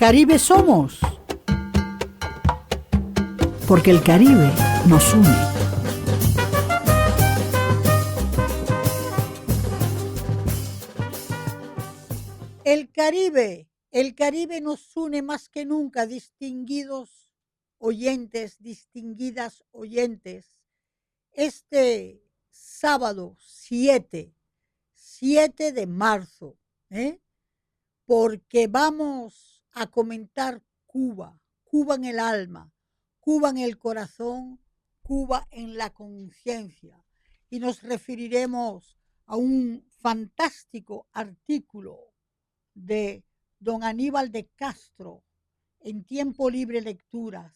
Caribe somos, porque el Caribe nos une. El Caribe nos une más que nunca, distinguidos oyentes, distinguidas oyentes. Este sábado 7 de marzo, porque vamos a comentar Cuba, Cuba en el alma, Cuba en el corazón, Cuba en la conciencia. Y nos referiremos a un fantástico artículo de don Aníbal de Castro en Tiempo Libre Lecturas,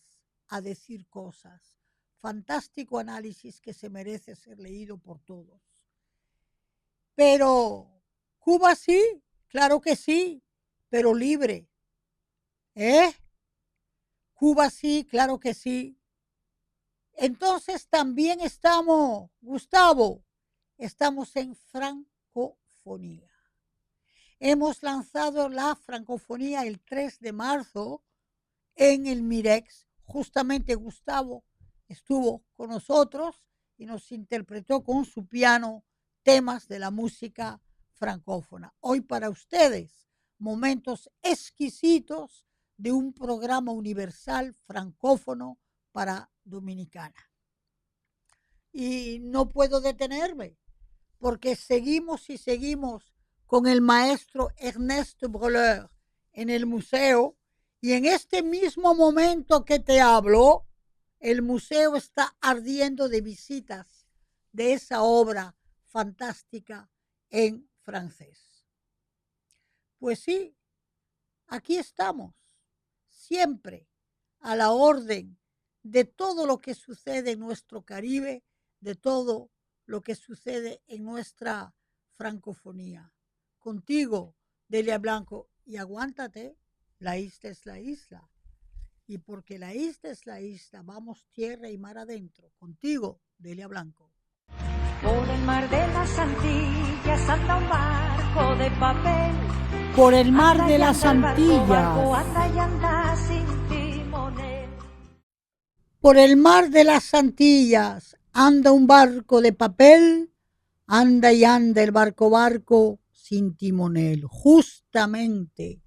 a decir cosas. Fantástico análisis que se merece ser leído por todos. Pero Cuba sí, claro que sí, pero libre. Cuba sí, claro que sí. Entonces también estamos, Gustavo, estamos en francofonía. Hemos lanzado la francofonía el 3 de marzo en el Mirex. Justamente Gustavo estuvo con nosotros y nos interpretó con su piano temas de la música francófona. Hoy para ustedes, momentos exquisitos de un programa universal francófono para Dominicana. Y no puedo detenerme, porque seguimos y seguimos con el maestro Ernest Breuer en el museo, y en este mismo momento que te hablo, el museo está ardiendo de visitas de esa obra fantástica en francés. Pues sí, aquí estamos, siempre a la orden de todo lo que sucede en nuestro Caribe, de todo lo que sucede en nuestra francofonía. Contigo, Delia Blanco, y aguántate, la isla es la isla. Y porque la isla es la isla, vamos tierra y mar adentro. Contigo, Delia Blanco. Por el mar de las Antillas anda un barco de papel. Por el mar de las Antillas. Anda y anda sin timonel. Por el mar de las Antillas anda un barco de papel. Anda y anda el barco sin timonel. Justamente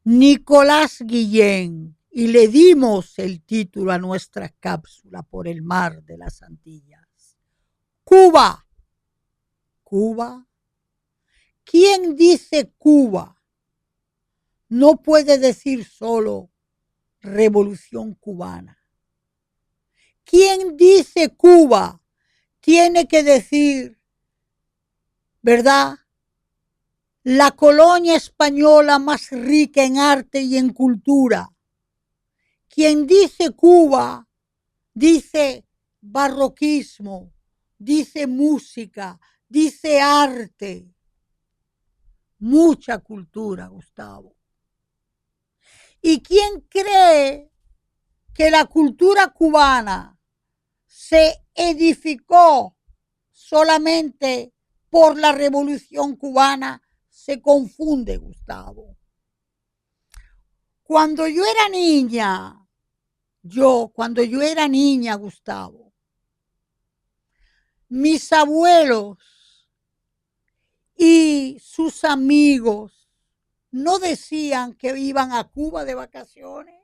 Nicolás Guillén. Y le dimos el título a nuestra cápsula, Por el mar de las Antillas. Cuba. Cuba. ¿Quién dice Cuba? No puede decir solo Revolución Cubana. ¿Quién dice Cuba? Tiene que decir, ¿verdad?, la colonia española más rica en arte y en cultura. Quien dice Cuba, dice barroquismo, dice música, dice arte. Mucha cultura, Gustavo. ¿Y quién cree que la cultura cubana se edificó solamente por la Revolución Cubana? Se confunde, Gustavo. Cuando yo era niña, Gustavo, mis abuelos y sus amigos no decían que iban a Cuba de vacaciones,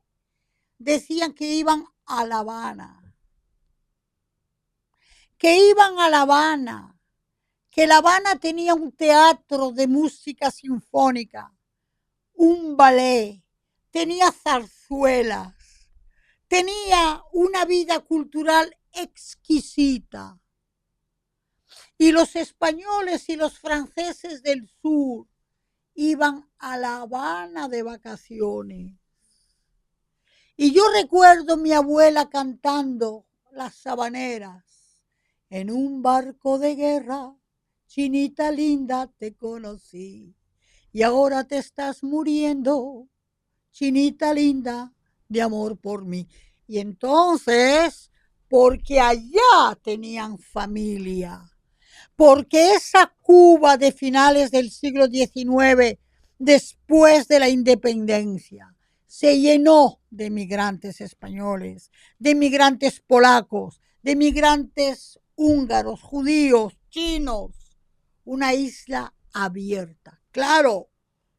decían que iban a La Habana. Que iban a La Habana. Que La Habana tenía un teatro de música sinfónica, un ballet, tenía zarzuelas, tenía una vida cultural exquisita. Y los españoles y los franceses del sur iban a La Habana de vacaciones. Y yo recuerdo mi abuela cantando las sabaneras. En un barco de guerra, chinita linda, te conocí. Y ahora te estás muriendo, chinita linda, de amor por mí. Y entonces, porque allá tenían familia, porque esa Cuba de finales del siglo XIX, después de la independencia, se llenó de migrantes españoles, de migrantes polacos, de migrantes húngaros, judíos, chinos. Una isla abierta. Claro,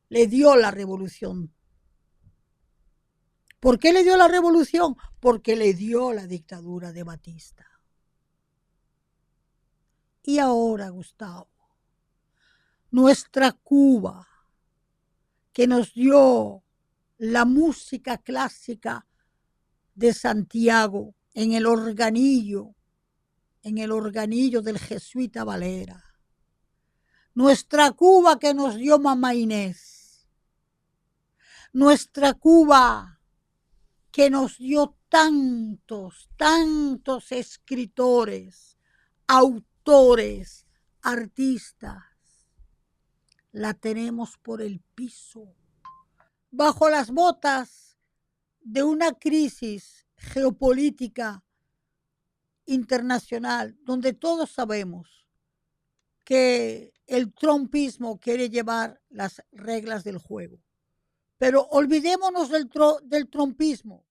le dio la revolución. ¿Por qué le dio la revolución? Porque le dio la dictadura de Batista. Y ahora, Gustavo, nuestra Cuba, que nos dio la música clásica de Santiago en el organillo del jesuita Valera. Nuestra Cuba que nos dio Mamá Inés. Nuestra Cuba que nos dio tantos escritores, autores, artistas. La tenemos por el piso, bajo las botas de una crisis geopolítica internacional, donde todos sabemos que el trumpismo quiere llevar las reglas del juego. Pero olvidémonos del trumpismo.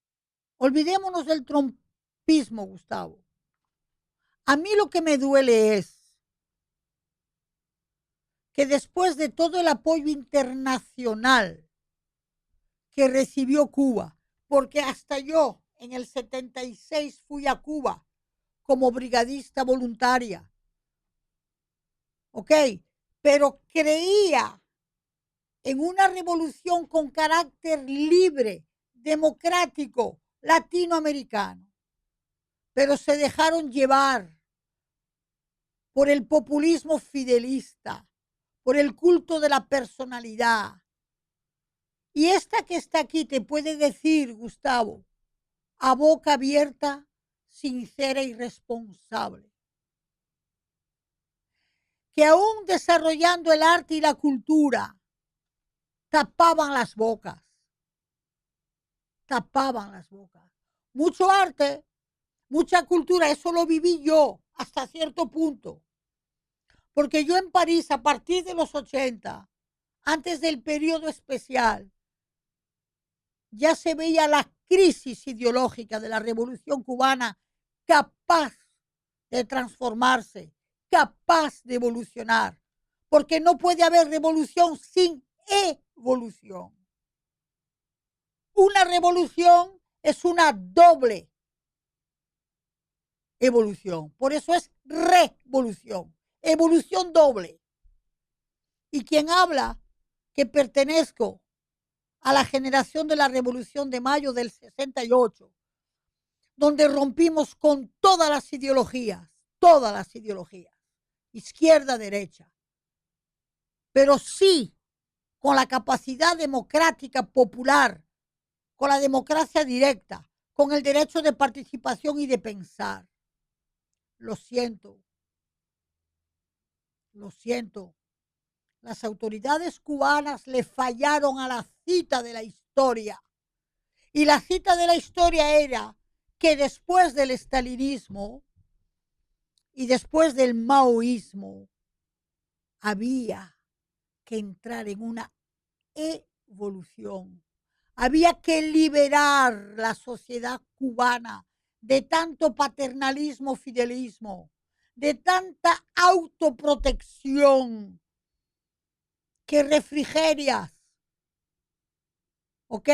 Olvidémonos del trumpismo, Gustavo. A mí lo que me duele es que después de todo el apoyo internacional que recibió Cuba, porque hasta yo en el 76 fui a Cuba como brigadista voluntaria, ¿ok? Pero creía en una revolución con carácter libre, democrático, latinoamericano, pero se dejaron llevar por el populismo fidelista, por el culto de la personalidad. Y esta que está aquí te puede decir, Gustavo, a boca abierta, sincera y responsable, que aún desarrollando el arte y la cultura, tapaban las bocas. Tapaban las bocas. Mucho arte, mucha cultura, eso lo viví yo hasta cierto punto. Porque yo en París, a partir de los 80, antes del periodo especial, ya se veía la crisis ideológica de la Revolución Cubana capaz de transformarse, capaz de evolucionar, porque no puede haber revolución sin evolución. Una revolución es una doble evolución, por eso es revolución, evolución doble. Y quien habla que pertenezco a la generación de la Revolución de Mayo del 68, donde rompimos con todas las ideologías, izquierda, derecha, pero sí con la capacidad democrática popular, con la democracia directa, con el derecho de participación y de pensar. Lo siento. Las autoridades cubanas le fallaron a la cita de la historia. Y la cita de la historia era que después del estalinismo y después del maoísmo había que entrar en una evolución. Había que liberar la sociedad cubana de tanto paternalismo, fidelismo, de tanta autoprotección que refrigerias, ¿ok?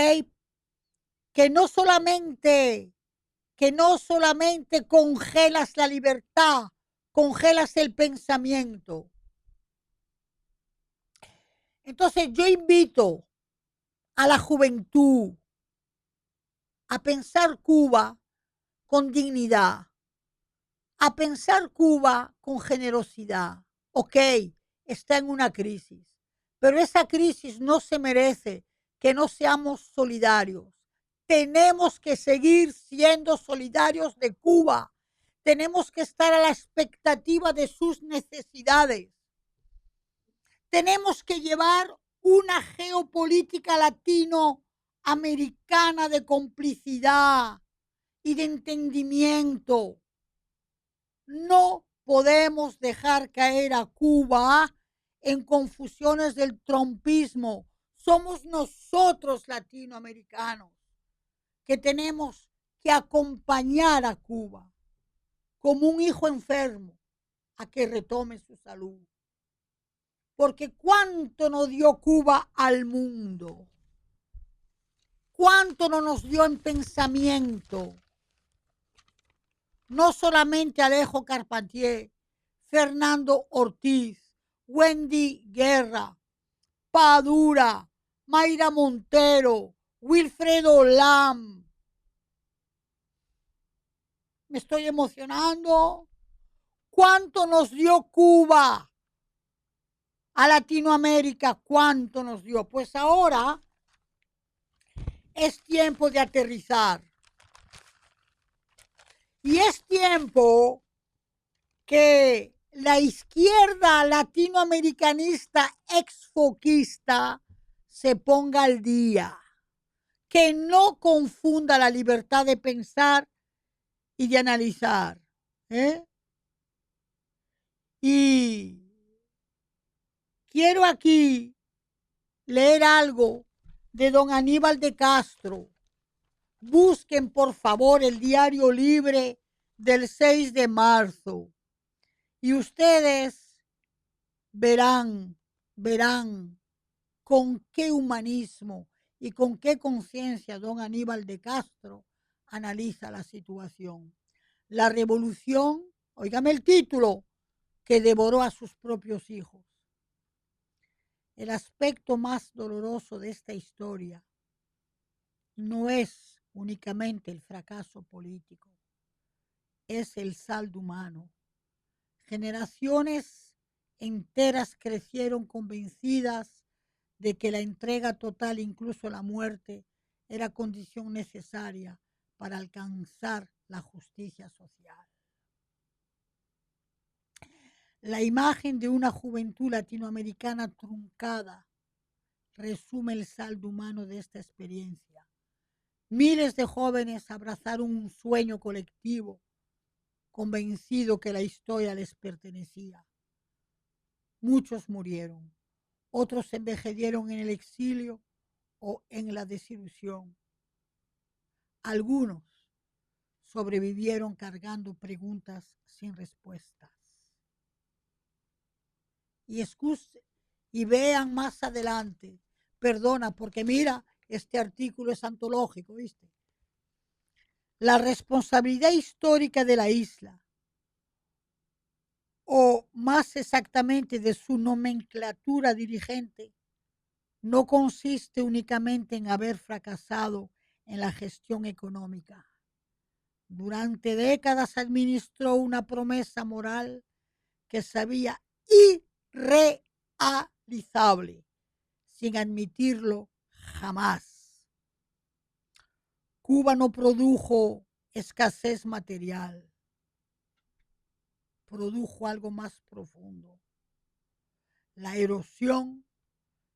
Que no solamente congelas la libertad, congelas el pensamiento. Entonces yo invito a la juventud a pensar Cuba con dignidad, a pensar Cuba con generosidad. Ok, está en una crisis, pero esa crisis no se merece que no seamos solidarios. Tenemos que seguir siendo solidarios de Cuba. Tenemos que estar a la expectativa de sus necesidades. Tenemos que llevar una geopolítica latinoamericana de complicidad y de entendimiento. No podemos dejar caer a Cuba en confusiones del trumpismo, Somos nosotros latinoamericanos que tenemos que acompañar a Cuba como un hijo enfermo a que retome su salud. Porque cuánto nos dio Cuba al mundo, cuánto no nos dio en pensamiento. No solamente Alejo Carpentier, Fernando Ortiz, Wendy Guerra, Padura, Mayra Montero, Wilfredo Lam. Me estoy emocionando. ¿Cuánto nos dio Cuba a Latinoamérica? ¿Cuánto nos dio? Pues ahora es tiempo de aterrizar. Y es tiempo que la izquierda latinoamericanista exfoquista se ponga al día, que no confunda la libertad de pensar y de analizar. Y quiero aquí leer algo de don Aníbal de Castro. Busquen por favor el Diario Libre del 6 de marzo y ustedes verán con qué humanismo y con qué conciencia don Aníbal de Castro analiza la situación. La revolución, óigame el título, que devoró a sus propios hijos. El aspecto más doloroso de esta historia no es únicamente el fracaso político, es el saldo humano. Generaciones enteras crecieron convencidas de que la entrega total, incluso la muerte, era condición necesaria para alcanzar la justicia social. La imagen de una juventud latinoamericana truncada resume el saldo humano de esta experiencia. Miles de jóvenes abrazaron un sueño colectivo, convencido que la historia les pertenecía. Muchos murieron, otros envejecieron en el exilio o en la desilusión. Algunos sobrevivieron cargando preguntas sin respuestas. Y vean más adelante, perdona, porque mira, este artículo es antológico, ¿viste? La responsabilidad histórica de la isla, o más exactamente de su nomenclatura dirigente, no consiste únicamente en haber fracasado en la gestión económica. Durante décadas administró una promesa moral que sabía irrealizable, sin admitirlo jamás. Cuba no produjo escasez material, produjo algo más profundo, la erosión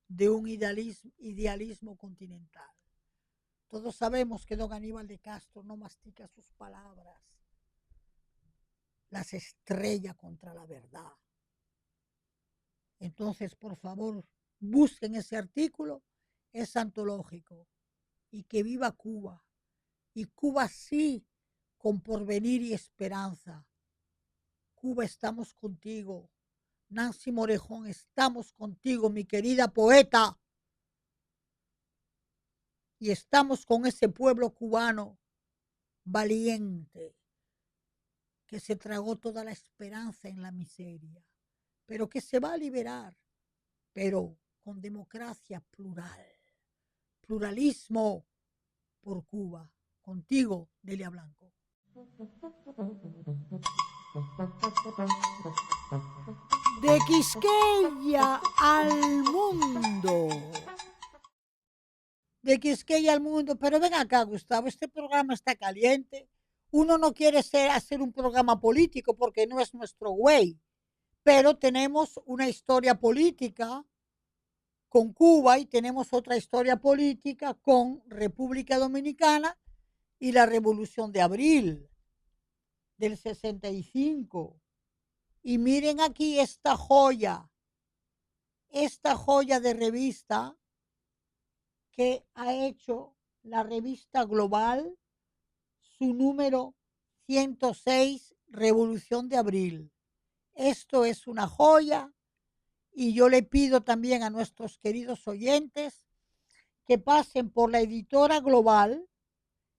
de un idealismo continental. Todos sabemos que don Aníbal de Castro no mastica sus palabras, las estrella contra la verdad. Entonces, por favor, busquen ese artículo, es antológico. Y que viva Cuba. Y Cuba sí, con porvenir y esperanza. Cuba, estamos contigo. Nancy Morejón, estamos contigo, mi querida poeta. Y estamos con ese pueblo cubano valiente que se tragó toda la esperanza en la miseria, pero que se va a liberar, pero con democracia plural, pluralismo por Cuba. Contigo, Delia Blanco. De Quisqueya al mundo. De Quisqueya al mundo. Pero ven acá, Gustavo, este programa está caliente. Uno no quiere hacer un programa político porque no es nuestro güey. Pero tenemos una historia política con Cuba y tenemos otra historia política con República Dominicana y la Revolución de Abril del 65. Y miren aquí esta joya de revista que ha hecho la revista Global su número 106, Revolución de Abril. Esto es una joya y yo le pido también a nuestros queridos oyentes que pasen por la editora Global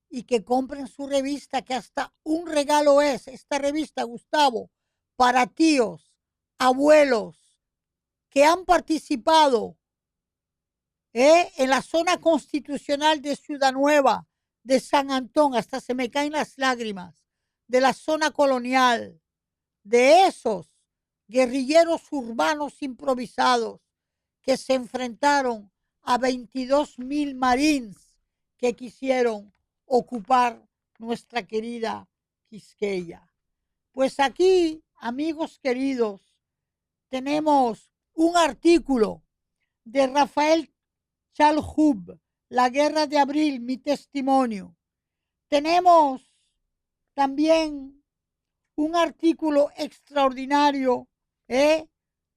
y que compren su revista, que hasta un regalo es esta revista, Gustavo, para tíos, abuelos que han participado en la zona constitucional de Ciudad Nueva, de San Antón, hasta se me caen las lágrimas, de la zona colonial, de esos guerrilleros urbanos improvisados que se enfrentaron a 22,000 marines que quisieron ocupar nuestra querida Quisqueya. Pues aquí, amigos queridos, tenemos un artículo de Rafael Chalhub, La Guerra de Abril, mi testimonio. Tenemos también un artículo extraordinario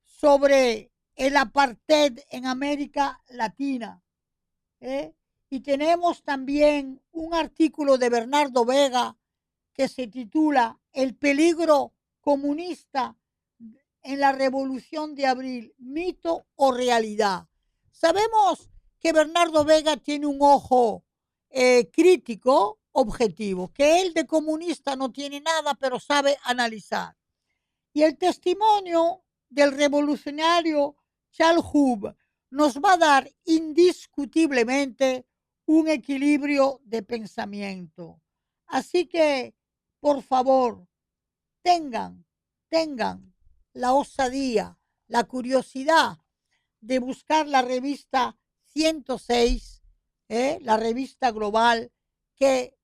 sobre el apartheid en América Latina. Y tenemos también un artículo de Bernardo Vega que se titula El peligro comunista en la Revolución de Abril, mito o realidad. Sabemos que Bernardo Vega tiene un ojo crítico, objetivo, que él de comunista no tiene nada, pero sabe analizar. Y el testimonio del revolucionario Chalhub nos va a dar indiscutiblemente un equilibrio de pensamiento. Así que, por favor, tengan la osadía, la curiosidad de buscar la revista 106, la revista global que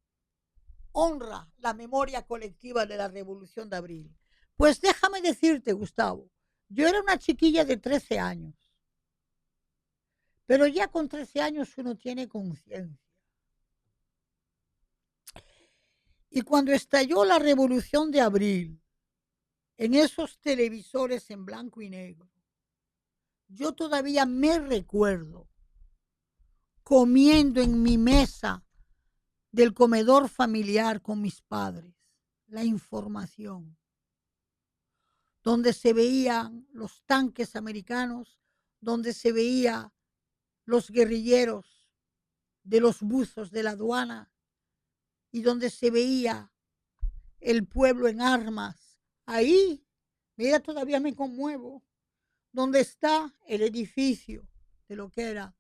honra la memoria colectiva de la Revolución de Abril. Pues déjame decirte, Gustavo, yo era una chiquilla de 13 años, pero ya con 13 años uno tiene conciencia. Y cuando estalló la Revolución de Abril, en esos televisores en blanco y negro, yo todavía me recuerdo comiendo en mi mesa del comedor familiar con mis padres, la información, donde se veían los tanques americanos, donde se veía los guerrilleros de los buzos de la aduana y donde se veía el pueblo en armas. Ahí, mira, todavía me conmuevo, donde está el edificio de lo que era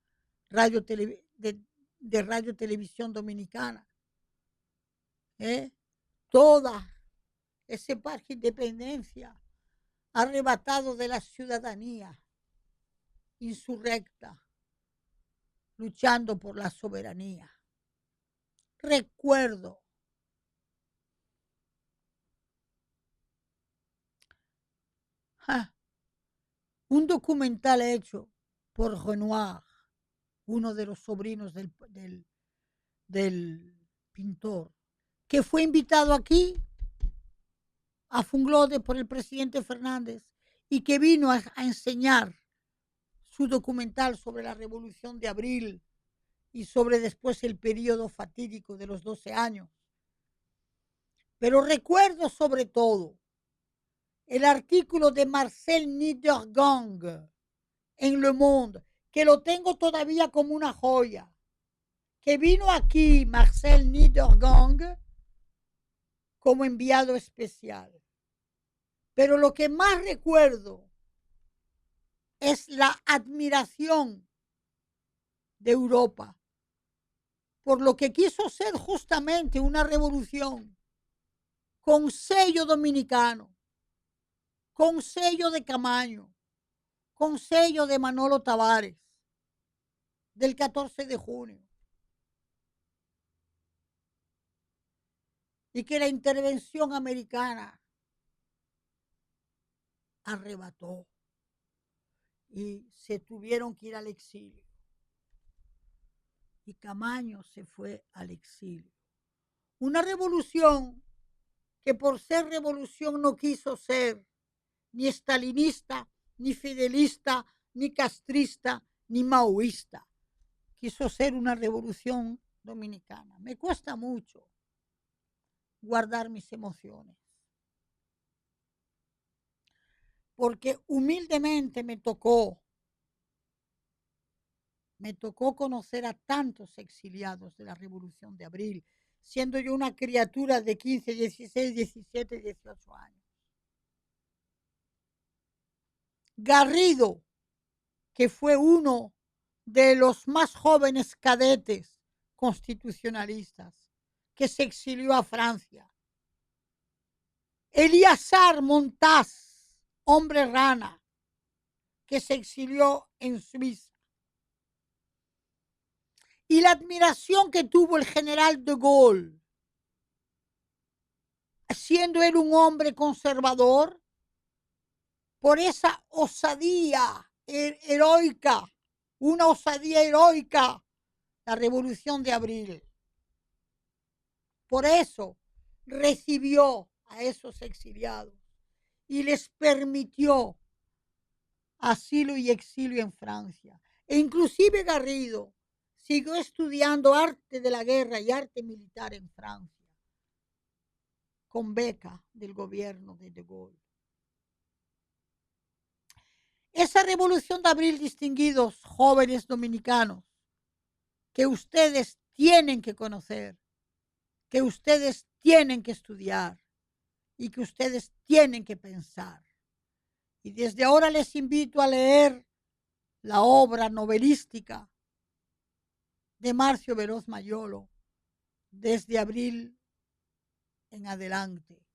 de Radio Televisión Dominicana. Toda ese parque Independencia arrebatado de la ciudadanía insurrecta, luchando por la soberanía. Recuerdo un documental hecho por Renoir, uno de los sobrinos del pintor, que fue invitado aquí a Funglode por el presidente Fernández y que vino a enseñar su documental sobre la Revolución de Abril y sobre después el periodo fatídico de los 12 años. Pero recuerdo sobre todo el artículo de Marcel Niedergang en Le Monde, que lo tengo todavía como una joya, que vino aquí Marcel Niedergang como enviado especial. Pero lo que más recuerdo es la admiración de Europa por lo que quiso ser justamente una revolución con sello dominicano, con sello de Camaño, con sello de Manolo Tavares, del 14 de junio. Y que la intervención americana arrebató y se tuvieron que ir al exilio. Y Camaño se fue al exilio. Una revolución que por ser revolución no quiso ser ni estalinista, ni fidelista, ni castrista, ni maoísta. quiso ser una revolución dominicana. Me cuesta mucho guardar mis emociones, porque humildemente me tocó conocer a tantos exiliados de la Revolución de Abril, siendo yo una criatura de 15, 16, 17, 18 años. Garrido, que fue uno de los más jóvenes cadetes constitucionalistas, que se exilió a Francia. Elíasar Montaz, hombre rana, que se exilió en Suiza. Y la admiración que tuvo el general de Gaulle, siendo él un hombre conservador, por esa osadía heroica, una osadía heroica, la Revolución de Abril. Por eso recibió a esos exiliados y les permitió asilo y exilio en Francia. E inclusive Garrido siguió estudiando arte de la guerra y arte militar en Francia, con beca del gobierno de Gaulle. Esa Revolución de Abril, distinguidos jóvenes dominicanos, que ustedes tienen que conocer, que ustedes tienen que estudiar y que ustedes tienen que pensar. Y desde ahora les invito a leer la obra novelística de Marcio Veloz Mayolo, desde Abril en adelante.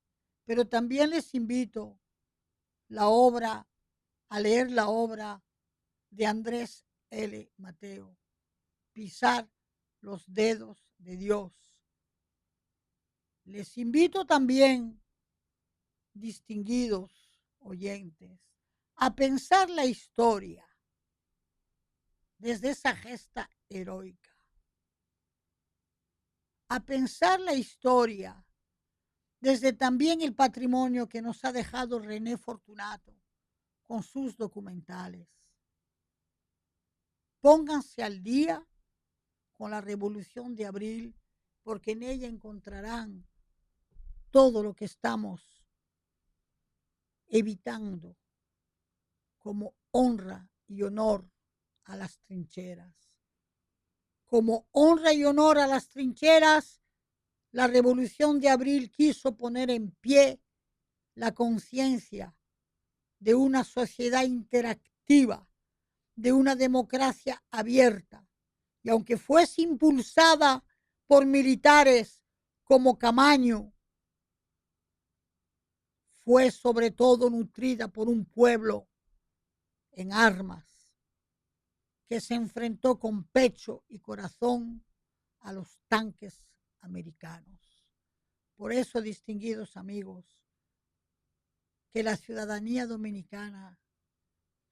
Pero también les invito a leer la obra de Andrés L. Mateo, Pisar los dedos de Dios. Les invito también, distinguidos oyentes, a pensar la historia desde esa gesta heroica, a pensar la historia desde también el patrimonio que nos ha dejado René Fortunato con sus documentales. Pónganse al día con la Revolución de Abril, porque en ella encontrarán todo lo que estamos evitando como honra y honor a las trincheras. Como honra y honor a las trincheras, la Revolución de Abril quiso poner en pie la conciencia de una sociedad interactiva, de una democracia abierta. Y aunque fuese impulsada por militares como Camaño, fue sobre todo nutrida por un pueblo en armas que se enfrentó con pecho y corazón a los tanques americanos. Por eso, distinguidos amigos, que la ciudadanía dominicana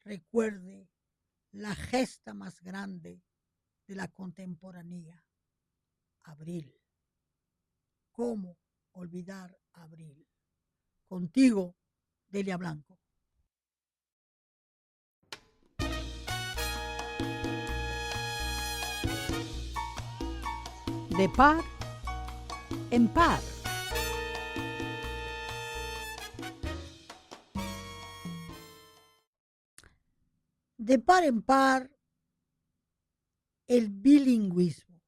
recuerde la gesta más grande de la contemporaneidad, Abril. ¿Cómo olvidar Abril? Contigo, Delia Blanco. De par en par. De par en par, el bilingüismo.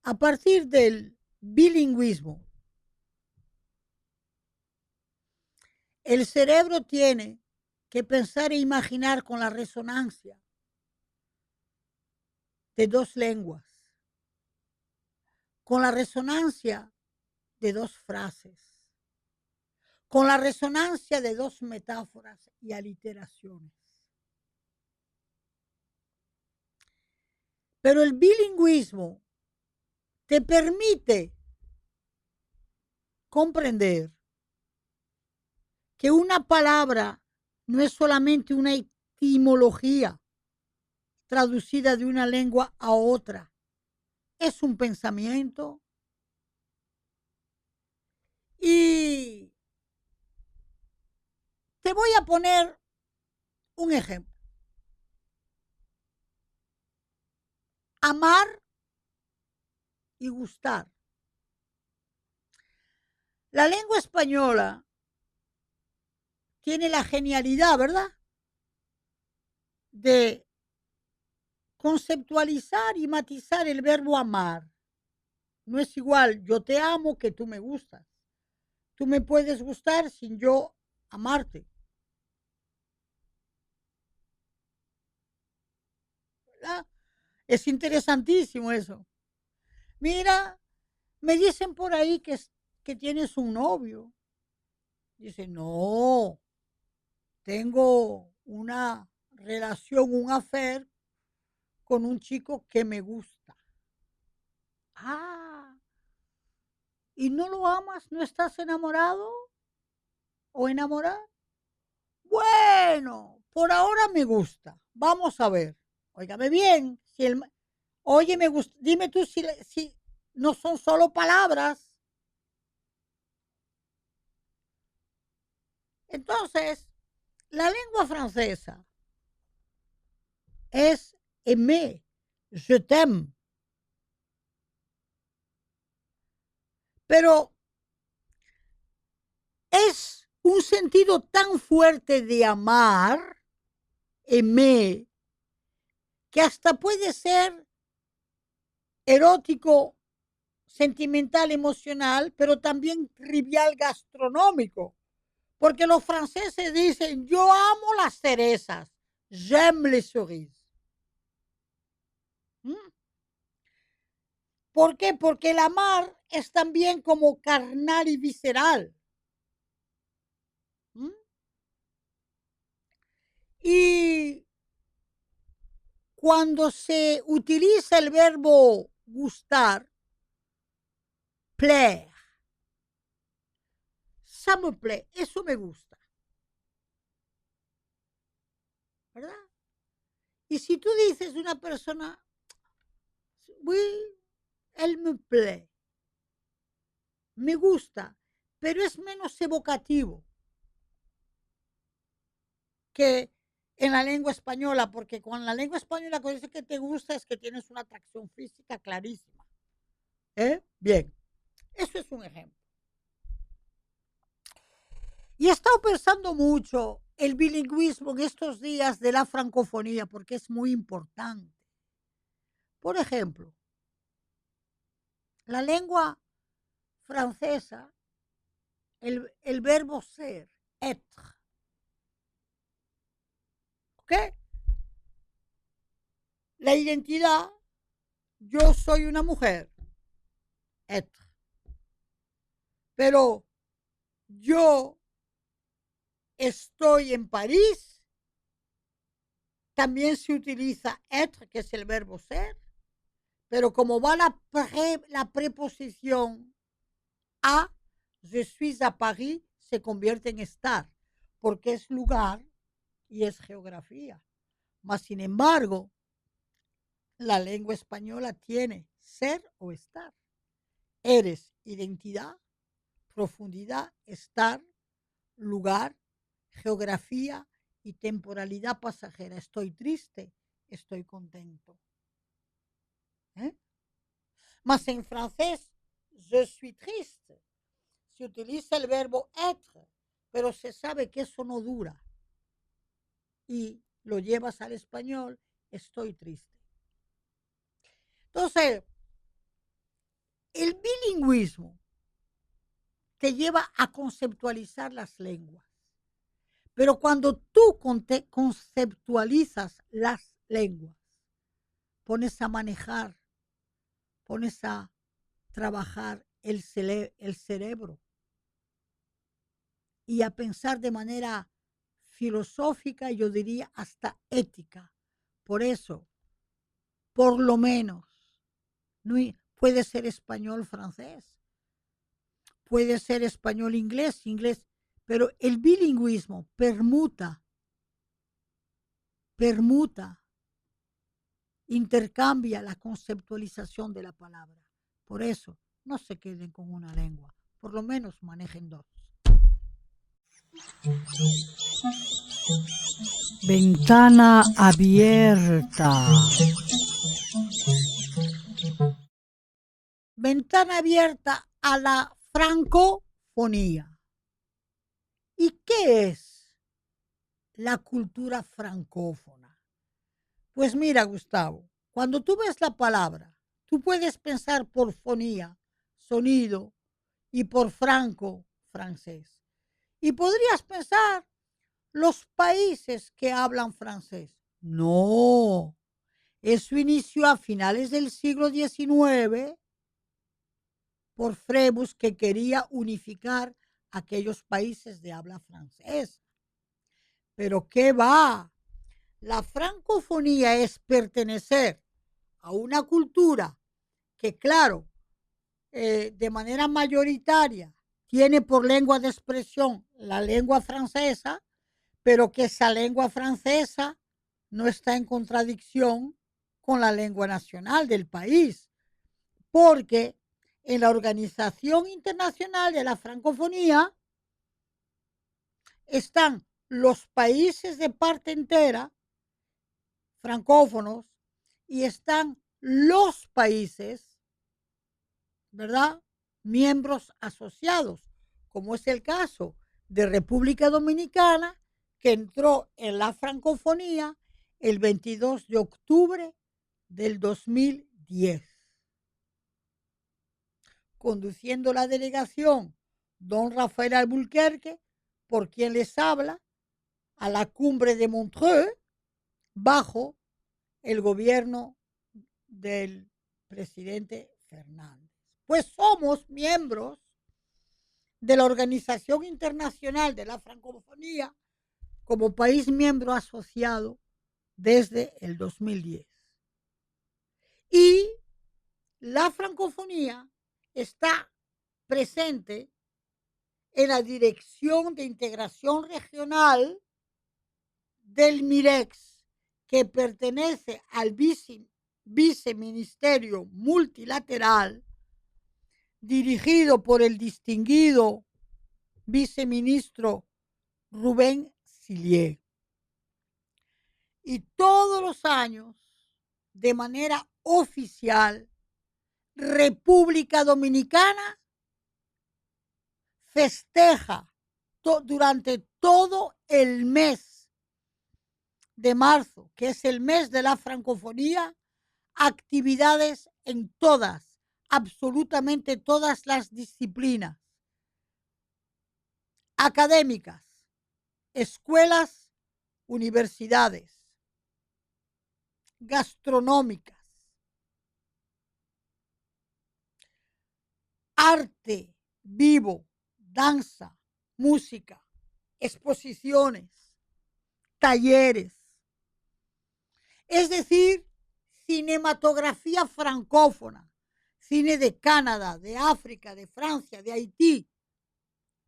A partir del bilingüismo, el cerebro tiene que pensar e imaginar con la resonancia de dos lenguas, con la resonancia de dos frases, con la resonancia de dos metáforas y aliteraciones. Pero el bilingüismo te permite comprender que una palabra no es solamente una etimología traducida de una lengua a otra, es un pensamiento. Y te voy a poner un ejemplo. amar y gustar. La lengua española tiene la genialidad, ¿verdad?, de conceptualizar y matizar el verbo amar. No es igual yo te amo que tú me gustas. Tú me puedes gustar sin yo amarte. ¿Verdad? Es interesantísimo eso. Mira, me dicen por ahí que tienes un novio. Dice, no, tengo una relación, un affair con un chico que me gusta. Ah, ¿y no lo amas? ¿No estás enamorado o enamorada? Bueno, por ahora me gusta. Vamos a ver. Óigame bien. Oye, me gusta. Dime tú si no son solo palabras. Entonces, la lengua francesa es aimer, je t'aime. Pero es un sentido tan fuerte de amar, aimer, que hasta puede ser erótico, sentimental, emocional, pero también trivial, gastronómico. Porque los franceses dicen, yo amo las cerezas, j'aime les cerises. ¿Por qué? Porque el amar es también como carnal y visceral. Y cuando se utiliza el verbo gustar, plaire, ça me plaît, eso me gusta, ¿verdad? Y si tú dices de una persona, oui, elle me plaît, me gusta, pero es menos evocativo que en la lengua española, porque con la lengua española cuando dice que te gusta es que tienes una atracción física clarísima. Bien, eso es un ejemplo. Y he estado pensando mucho el bilingüismo en estos días de la francofonía, porque es muy importante. Por ejemplo, la lengua francesa, el verbo ser, être. ¿Ok? La identidad, yo soy una mujer, être. Pero yo estoy en París, también se utiliza être, que es el verbo ser, pero como va la preposición a, je suis à Paris, se convierte en estar, porque es lugar y es geografía. Mas, sin embargo, la lengua española tiene ser o estar. Eres identidad, profundidad, estar, lugar, geografía y temporalidad pasajera. Estoy triste, estoy contento. Mas en francés, je suis triste, se utiliza el verbo être, pero se sabe que eso no dura. Y lo llevas al español, estoy triste. Entonces, el bilingüismo te lleva a conceptualizar las lenguas. Pero cuando tú conceptualizas las lenguas, pones a manejar, pones a trabajar el cerebro y a pensar de manera filosófica, yo diría hasta ética. Por eso, por lo menos, no puede ser español francés, puede ser español inglés, pero el bilingüismo permuta, intercambia la conceptualización de la palabra. Por eso, no se queden con una lengua, por lo menos manejen dos. Ventana abierta. ventana abierta a la francofonía. ¿Y qué es la cultura francófona? Pues mira, Gustavo, cuando tú ves la palabra, tú puedes pensar por fonía, sonido, y por franco, francés. Y podrías pensar los países que hablan francés. No, eso inició a finales del siglo XIX por Frebus, que quería unificar aquellos países de habla francesa. Pero ¿qué va? La francofonía es pertenecer a una cultura que, claro, de manera mayoritaria tiene por lengua de expresión la lengua francesa, pero que esa lengua francesa no está en contradicción con la lengua nacional del país, porque en la Organización Internacional de la Francofonía están los países de parte entera francófonos y están los países, ¿verdad?, miembros asociados, como es el caso de República Dominicana, que entró en la francofonía el 22 de octubre del 2010. Conduciendo la delegación, don Rafael Albuquerque, por quien les habla, a la cumbre de Montreux, bajo el gobierno del presidente Fernández. Pues somos miembros de la Organización Internacional de la Francofonía como país miembro asociado desde el 2010. Y la francofonía está presente en la Dirección de Integración Regional del MIREX, que pertenece al viceministerio multilateral dirigido por el distinguido viceministro Rubén Sillier. Y todos los años, de manera oficial, República Dominicana festeja durante todo el mes de marzo, que es el mes de la francofonía, actividades en todas, absolutamente todas las disciplinas académicas, escuelas, universidades, gastronómicas, arte vivo, danza, música, exposiciones, talleres. Es decir, cinematografía francófona, cine de Canadá, de África, de Francia, de Haití,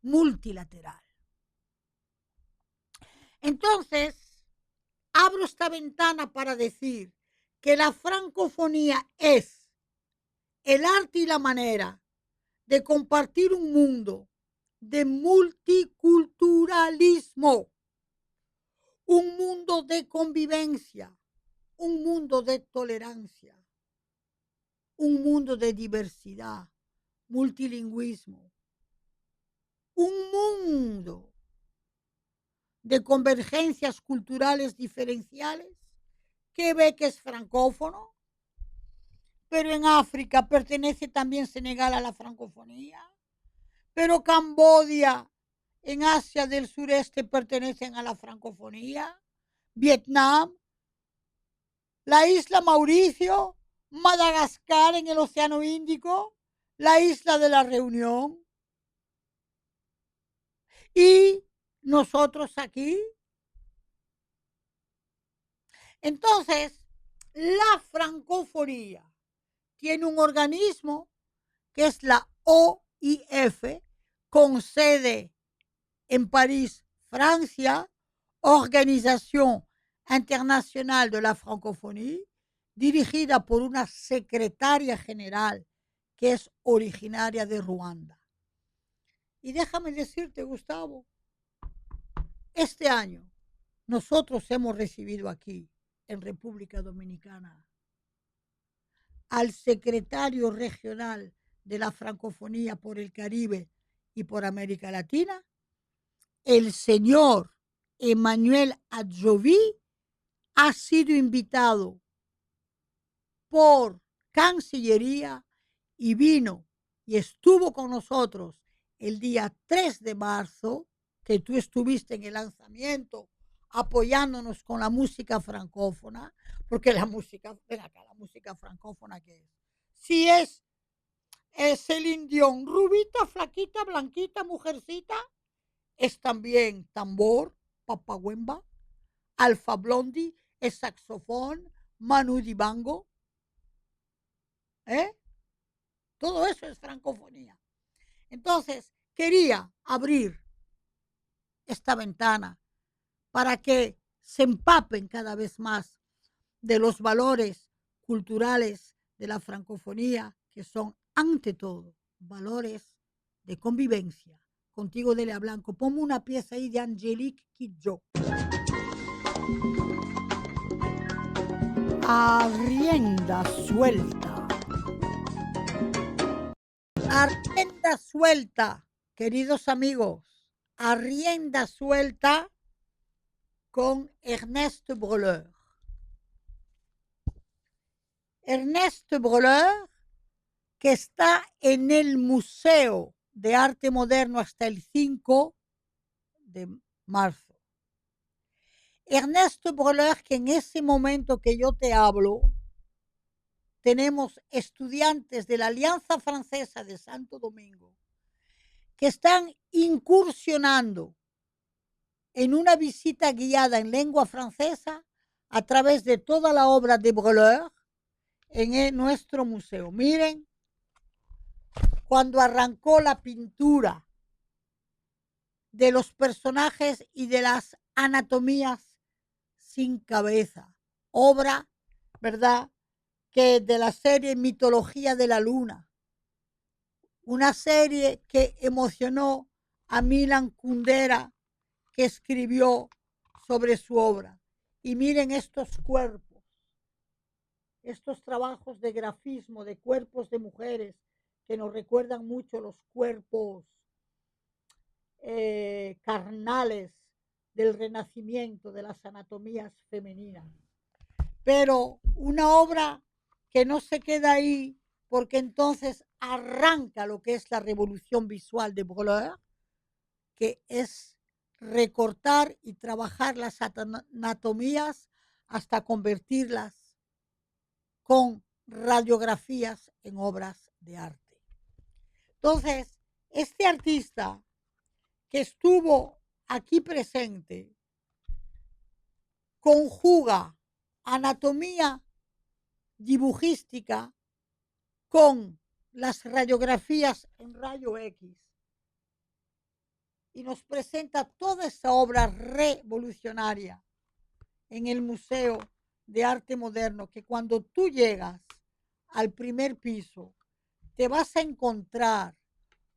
multilateral. Entonces, abro esta ventana para decir que la francofonía es el arte y la manera de compartir un mundo de multiculturalismo, un mundo de convivencia, un mundo de tolerancia, un mundo de diversidad, multilingüismo, un mundo de convergencias culturales diferenciales, que ve que es francófono, pero en África pertenece también Senegal a la francofonía, pero Camboya en Asia del sureste pertenecen a la francofonía, Vietnam, la isla Mauricio, Madagascar en el Océano Índico, la isla de la Reunión. Y nosotros aquí. Entonces, la francofonía tiene un organismo que es la OIF, con sede en París, Francia, Organización Internacional de la Francophonie, dirigida por una secretaria general que es originaria de Ruanda. Y déjame decirte, Gustavo, este año nosotros hemos recibido aquí, en República Dominicana, al secretario regional de la francofonía por el Caribe y por América Latina, el señor Emmanuel Adjovi ha sido invitado por Cancillería y vino y estuvo con nosotros el día 3 de marzo, que tú estuviste en el lanzamiento apoyándonos con la música francófona, porque la música, ven acá, la música francófona, ¿qué es? Si es Celine Dion, rubita, flaquita, blanquita, mujercita, es también tambor, papaguemba, Alfa Blondie, es saxofón, Manu Dibango, ¿eh? Todo eso es francofonía. Entonces, quería abrir esta ventana para que se empapen cada vez más de los valores culturales de la francofonía, que son ante todo valores de convivencia. Contigo, Delia Blanco, ponme una pieza ahí de Angelique Kidjo. A rienda suelta. A rienda suelta, queridos amigos, a rienda suelta con Ernest Breuer. Ernest Breuer, que está en el Museo de Arte Moderno hasta el 5 de marzo. Ernest Breuer, que en ese momento que yo te hablo, tenemos estudiantes de la Alianza Francesa de Santo Domingo que están incursionando en una visita guiada en lengua francesa a través de toda la obra de Breuer en nuestro museo. Miren, cuando arrancó la pintura de los personajes y de las anatomías sin cabeza, obra, ¿verdad?, que de la serie Mitología de la Luna, una serie que emocionó a Milan Kundera, que escribió sobre su obra. Y miren estos cuerpos, estos trabajos de grafismo de cuerpos de mujeres que nos recuerdan mucho los cuerpos carnales del Renacimiento, de las anatomías femeninas. Pero una obra que no se queda ahí, porque entonces arranca lo que es la revolución visual de Breuer, que es recortar y trabajar las anatomías hasta convertirlas con radiografías en obras de arte. Entonces, este artista que estuvo aquí presente conjuga anatomía dibujística con las radiografías en rayo X y nos presenta toda esa obra revolucionaria en el Museo de Arte Moderno, que cuando tú llegas al primer piso te vas a encontrar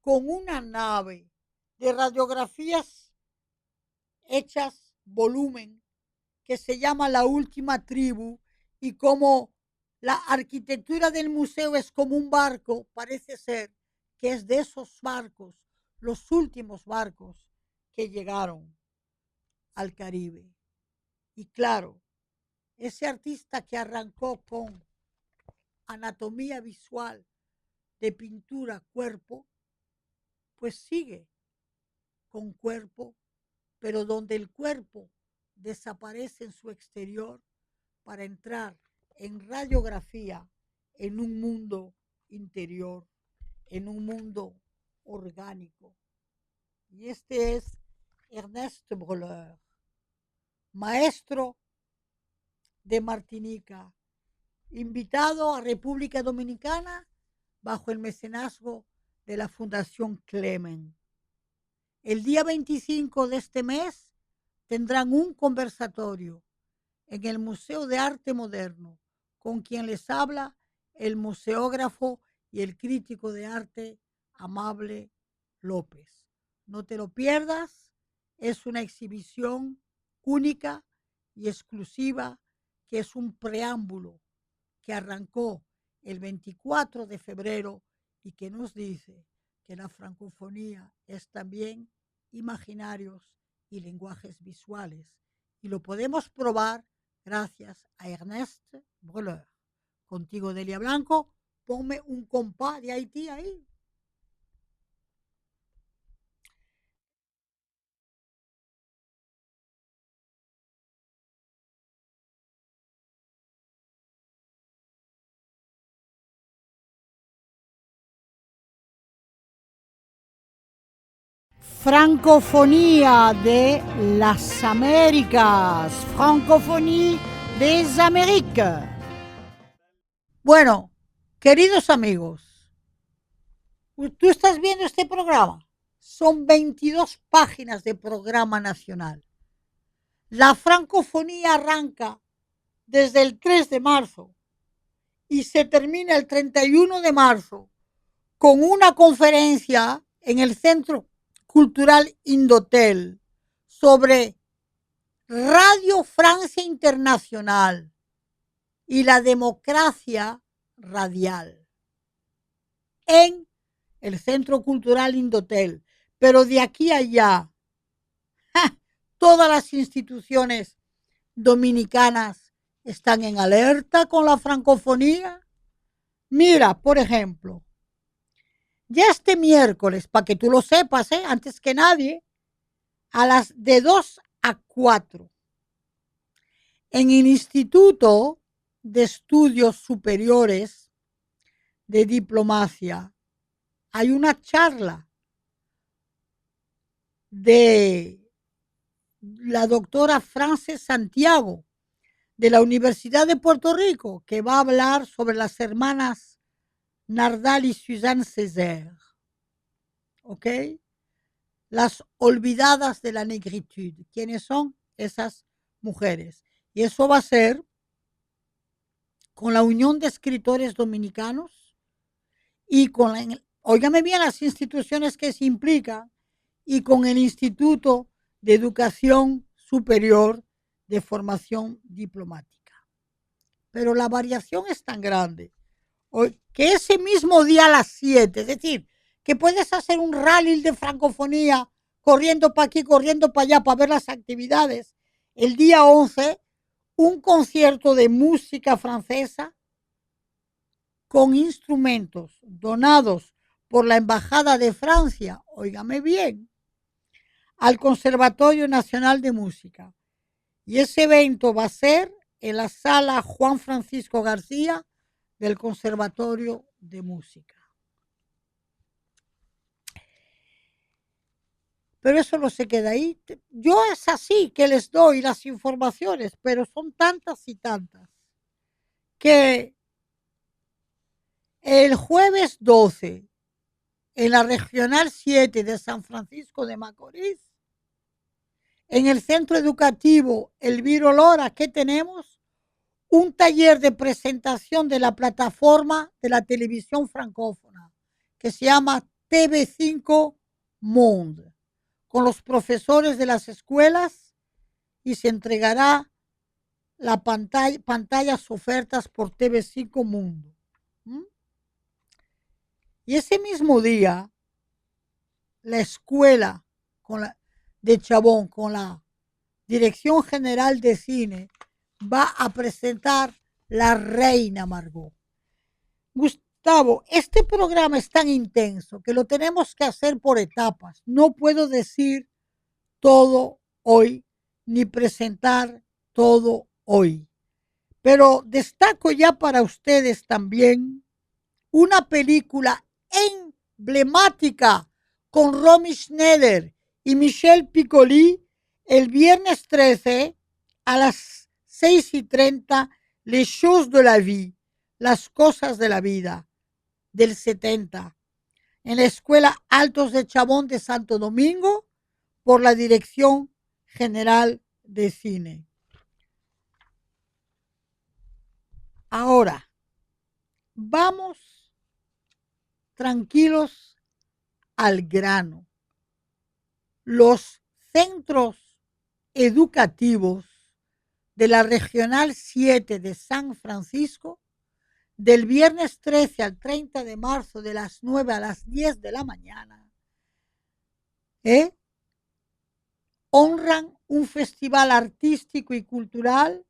con una nave de radiografías hechas volumen que se llama La Última Tribu, y como la arquitectura del museo es como un barco, parece ser que es de esos barcos, los últimos barcos que llegaron al Caribe. Y claro, ese artista que arrancó con anatomía visual de pintura cuerpo, pues sigue con cuerpo, pero donde el cuerpo desaparece en su exterior para entrar en radiografía en un mundo interior, en un mundo orgánico. Y este es Ernest Breuer, maestro de Martinica, invitado a República Dominicana bajo el mecenazgo de la Fundación Clement. El día 25 de este mes tendrán un conversatorio en el Museo de Arte Moderno, con quien les habla el museógrafo y el crítico de arte Amable López. No te lo pierdas, es una exhibición única y exclusiva, que es un preámbulo que arrancó el 24 de febrero y que nos dice que la francofonía es también imaginarios y lenguajes visuales. Y lo podemos probar gracias a Ernest Breuer. Contigo, Delia Blanco, ponme un compás de Haití ahí. Francofonía de las Américas. Francofonía des Amériques. Bueno, queridos amigos, tú estás viendo este programa. Son 22 páginas de programa nacional. La francofonía arranca desde el 3 de marzo y se termina el 31 de marzo con una conferencia en el Centro Cultural Indotel sobre Radio Francia Internacional y la democracia radial en el Centro Cultural Indotel. Pero de aquí a allá, todas las instituciones dominicanas están en alerta con la francofonía. Mira, por ejemplo, ya este miércoles, para que tú lo sepas, antes que nadie, a las de 2 a 4, en el Instituto de Estudios Superiores de Diplomacia, hay una charla de la doctora Frances Santiago de la Universidad de Puerto Rico, que va a hablar sobre las hermanas Nardal y Suzanne Césaire. ¿Ok? Las olvidadas de la negritud. ¿Quiénes son esas mujeres? Y eso va a ser con la Unión de Escritores Dominicanos y con, óigame bien, las instituciones que se implican y con el Instituto de Educación Superior de Formación Diplomática. Pero la variación es tan grande que ese mismo día a las 7, es decir, que puedes hacer un rally de francofonía corriendo para aquí, corriendo para allá para ver las actividades. El día 11, un concierto de música francesa con instrumentos donados por la Embajada de Francia, óigame bien, al Conservatorio Nacional de Música. Y ese evento va a ser en la sala Juan Francisco García del Conservatorio de Música. Pero eso no se queda ahí. Yo es así que les doy las informaciones, pero son tantas y tantas que el jueves 12, en la Regional 7 de San Francisco de Macorís, en el Centro Educativo Elviro Lora, ¿qué tenemos? Un taller de presentación de la plataforma de la televisión francófona que se llama TV5 Monde, con los profesores de las escuelas, y se entregará la pantallas ofertas por TV5 Mundo. Y ese mismo día, la escuela de Chabón, con la Dirección General de Cine, va a presentar La Reina Margot. Gustavo, este programa es tan intenso que lo tenemos que hacer por etapas. No puedo decir todo hoy ni presentar todo hoy. Pero destaco ya para ustedes también una película emblemática con Romy Schneider y Michelle Piccoli el viernes 13 a las 6:30, Les choses de la vie, las cosas de la vida, del 70, en la Escuela Altos de Chabón de Santo Domingo, por la Dirección General de Cine. Ahora, vamos tranquilos al grano. Los centros educativos de la Regional 7 de San Francisco del viernes 13 al 30 de marzo de las 9 a las 10 de la mañana, honran un festival artístico y cultural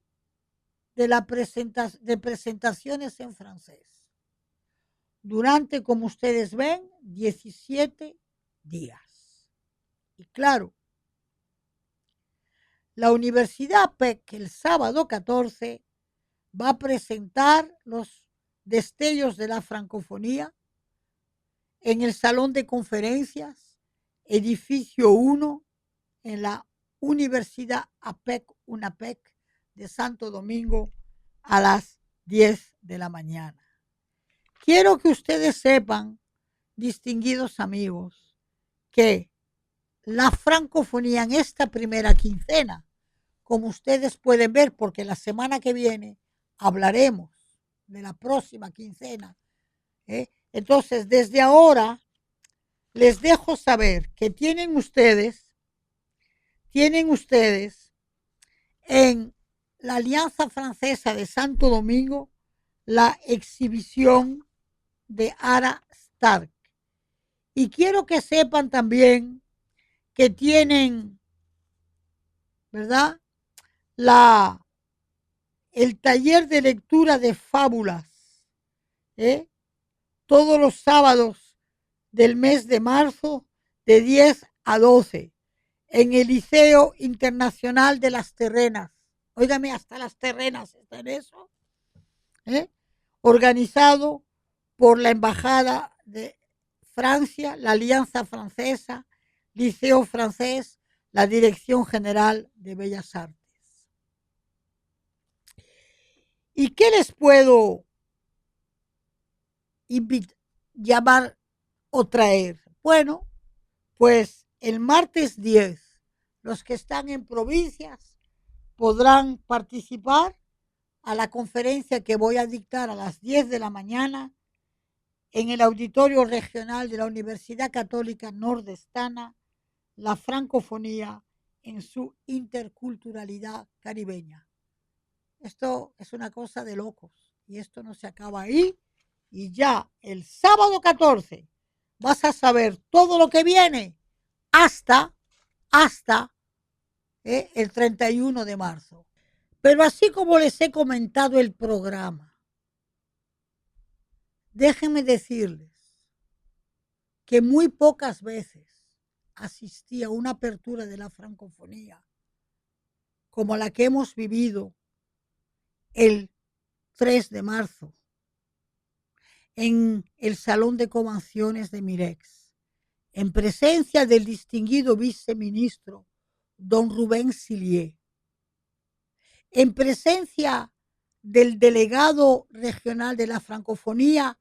de presentaciones en francés. Durante, como ustedes ven, 17 días. Y claro, la Universidad PEC el sábado 14 va a presentar los destellos de la francofonía en el Salón de Conferencias, edificio 1, en la Universidad APEC, UNAPEC de Santo Domingo a las 10 de la mañana. Quiero que ustedes sepan, distinguidos amigos, que la francofonía en esta primera quincena, como ustedes pueden ver, porque la semana que viene hablaremos de la próxima quincena, entonces desde ahora les dejo saber que tienen ustedes en la Alianza Francesa de Santo Domingo la exhibición de Ara Stark. Y quiero que sepan también que tienen, ¿verdad?, el taller de lectura de fábulas, todos los sábados del mes de marzo de 10 a 12 en el Liceo Internacional de las Terrenas. Óigame, hasta las Terrenas está en eso. Organizado por la Embajada de Francia, la Alianza Francesa, Liceo Francés, la Dirección General de Bellas Artes. ¿Y qué les puedo llamar o traer? Bueno, pues el martes 10, los que están en provincias podrán participar a la conferencia que voy a dictar a las 10 de la mañana en el Auditorio Regional de la Universidad Católica Nordestana, la francofonía en su interculturalidad caribeña. Esto es una cosa de locos y esto no se acaba ahí. Y ya el sábado 14 vas a saber todo lo que viene hasta el 31 de marzo. Pero así como les he comentado el programa, déjenme decirles que muy pocas veces asistí a una apertura de la francofonía como la que hemos vivido el 3 de marzo en el Salón de Convenciones de Mirex, en presencia del distinguido viceministro don Rubén Sillier, en presencia del delegado regional de la francofonía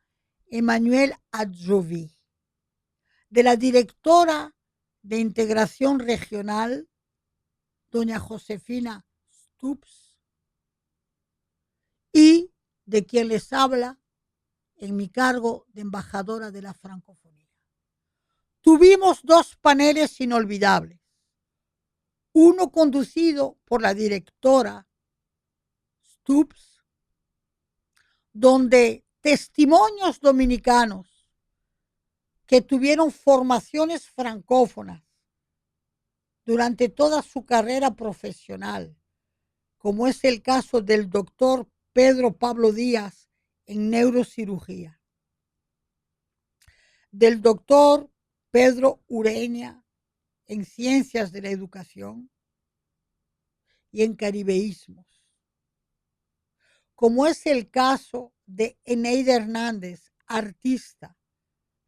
Emmanuel Adjovi, de la directora de integración regional doña Josefina Stubbs y de quien les habla en mi cargo de embajadora de la francofonía. Tuvimos dos paneles inolvidables, uno conducido por la directora Stubbs, donde testimonios dominicanos que tuvieron formaciones francófonas durante toda su carrera profesional, como es el caso del doctor Pedro Pablo Díaz en neurocirugía, del doctor Pedro Ureña en ciencias de la educación y en caribeísmos, como es el caso de Eneida Hernández, artista,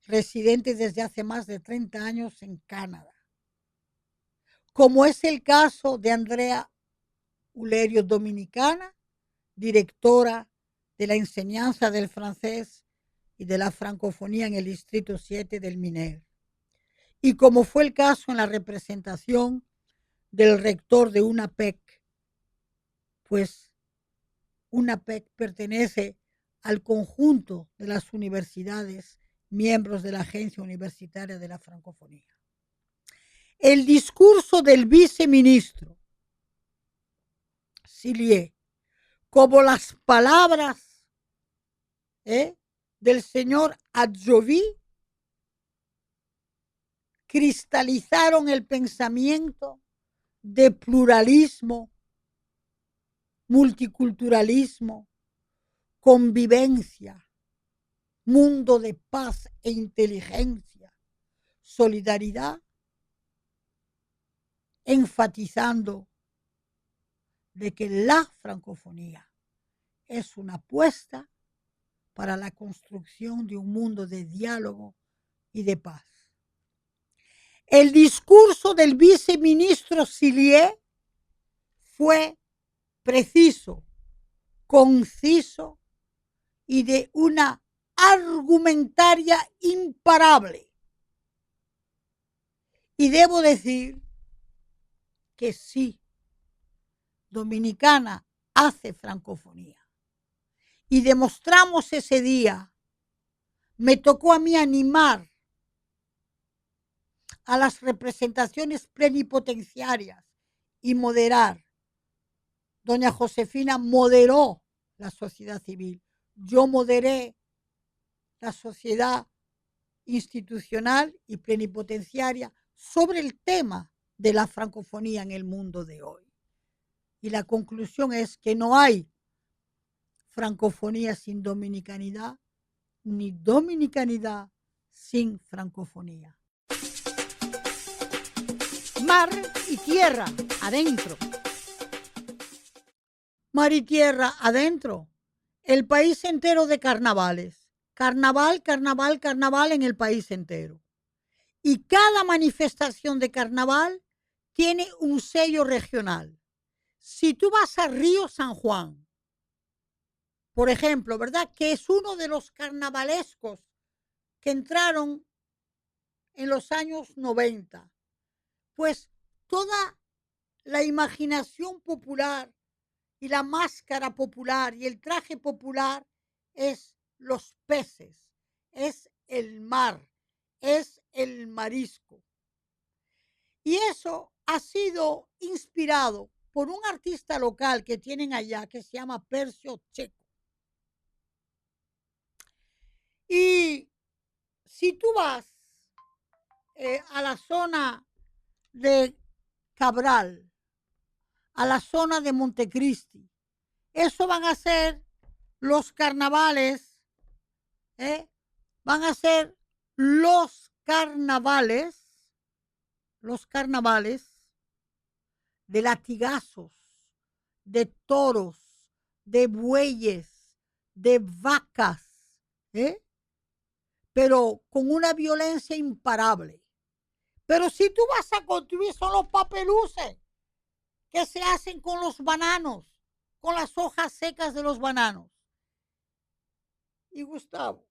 residente desde hace más de 30 años en Canadá, como es el caso de Andrea Ulerio, dominicana, directora de la enseñanza del francés y de la francofonía en el Distrito 7 del MINER, y como fue el caso en la representación del rector de UNAPEC, pues UNAPEC pertenece al conjunto de las universidades miembros de la Agencia Universitaria de la Francofonía. El discurso del viceministro Sillier, como las palabras del señor Adjovi cristalizaron el pensamiento de pluralismo, multiculturalismo, convivencia, mundo de paz e inteligencia, solidaridad, enfatizando de que la francofonía es una apuesta para la construcción de un mundo de diálogo y de paz. El discurso del viceministro Sillier fue preciso, conciso y de una argumentaria imparable. Y debo decir que sí, Dominicana hace francofonía. Y demostramos ese día, me tocó a mí animar a las representaciones plenipotenciarias y moderar. Doña Josefina moderó la sociedad civil. Yo moderé la sociedad institucional y plenipotenciaria sobre el tema de la francofonía en el mundo de hoy. Y la conclusión es que no hay francofonía sin dominicanidad, ni dominicanidad sin francofonía. Mar y tierra, adentro. Mar y tierra, adentro. El país entero de carnavales. Carnaval, carnaval, carnaval en el país entero. Y cada manifestación de carnaval tiene un sello regional. Si tú vas a Río San Juan, por ejemplo, ¿verdad? Que es uno de los carnavalescos que entraron en los años 90. Pues toda la imaginación popular y la máscara popular y el traje popular es los peces, es el mar, es el marisco. Y eso ha sido inspirado por un artista local que tienen allá que se llama Percio Checo. Y si tú vas a la zona de Cabral, a la zona de Montecristi, eso van a ser los carnavales, van a ser los carnavales de latigazos, de toros, de bueyes, de vacas, pero con una violencia imparable. Pero si tú vas a construir, son los papeluces que se hacen con los bananos, con las hojas secas de los bananos. Y Gustavo,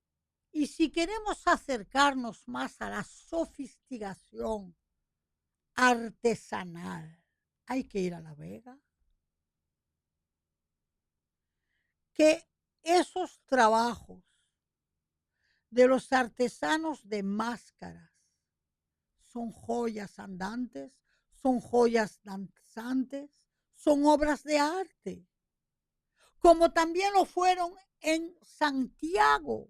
y si queremos acercarnos más a la sofisticación artesanal, hay que ir a La Vega. Que esos trabajos de los artesanos de máscaras son joyas andantes, son joyas danzantes, son obras de arte, como también lo fueron en Santiago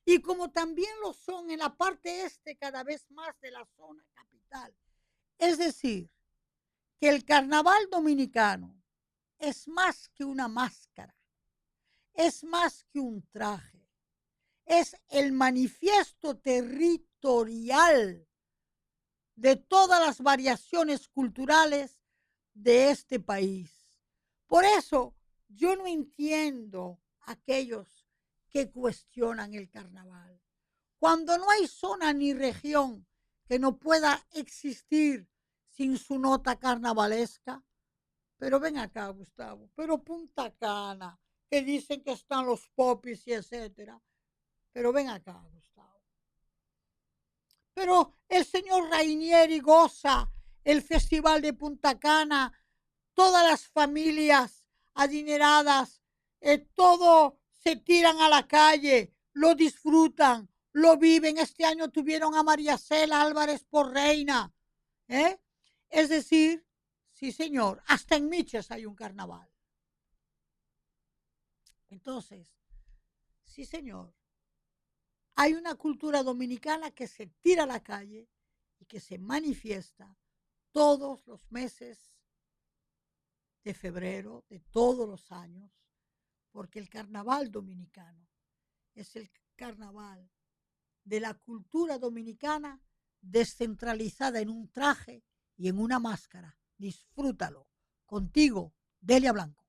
y como también lo son en la parte este cada vez más de la zona capital. Es decir, que el carnaval dominicano es más que una máscara, es más que un traje, es el manifiesto territorial de todas las variaciones culturales de este país. Por eso yo no entiendo a aquellos que cuestionan el carnaval. Cuando no hay zona ni región que no pueda existir sin su nota carnavalesca. Pero ven acá, Gustavo, pero Punta Cana, que dicen que están los popis y etcétera. Pero ven acá, Gustavo. Pero el señor Rainieri goza el Festival de Punta Cana, todas las familias adineradas, todo se tiran a la calle, lo disfrutan, lo viven. Este año tuvieron a María Cela Álvarez por reina. Es decir, sí señor, hasta en Miches hay un carnaval. Entonces, sí, señor, hay una cultura dominicana que se tira a la calle y que se manifiesta todos los meses de febrero de todos los años, porque el carnaval dominicano es el carnaval de la cultura dominicana descentralizada en un traje y en una máscara. Disfrútalo. Contigo, Delia Blanco.